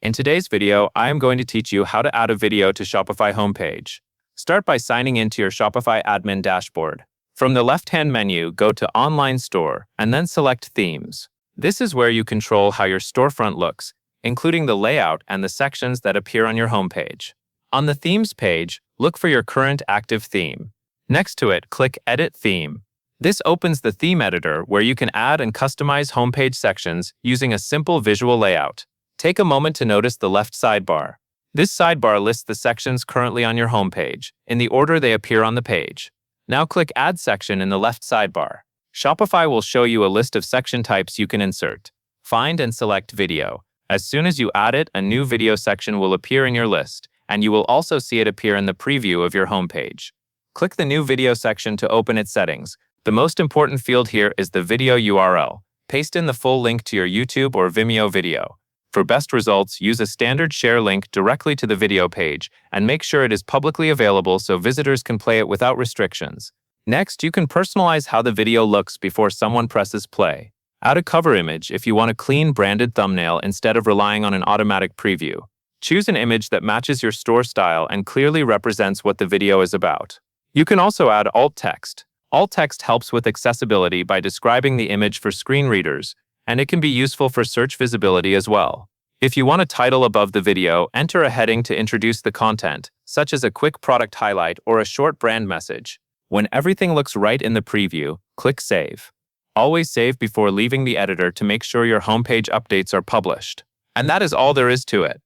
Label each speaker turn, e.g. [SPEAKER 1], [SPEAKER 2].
[SPEAKER 1] In today's video, I am going to teach you how to add a video to Shopify homepage. Start by signing into your Shopify admin dashboard. From the left-hand menu, go to Online Store and then select Themes. This is where you control how your storefront looks, including the layout and the sections that appear on your homepage. On the Themes page, look for your current active theme. Next to it, click Edit Theme. This opens the theme editor where you can add and customize homepage sections using a simple visual layout. Take a moment to notice the left sidebar. This sidebar lists the sections currently on your homepage, in the order they appear on the page. Now click Add Section in the left sidebar. Shopify will show you a list of section types you can insert. Find and select Video. As soon as you add it, a new video section will appear in your list, and you will also see it appear in the preview of your homepage. Click the new video section to open its settings. The most important field here is the video URL. Paste in the full link to your YouTube or Vimeo video. For best results, use a standard share link directly to the video page and make sure it is publicly available so visitors can play it without restrictions. Next, you can personalize how the video looks before someone presses play. Add a cover image if you want a clean branded thumbnail instead of relying on an automatic preview. Choose an image that matches your store style and clearly represents what the video is about. You can also add alt text. Alt text helps with accessibility by describing the image for screen readers, and it can be useful for search visibility as well. If you want a title above the video, enter a heading to introduce the content, such as a quick product highlight or a short brand message. When everything looks right in the preview, click Save. Always save before leaving the editor to make sure your homepage updates are published. And that is all there is to it.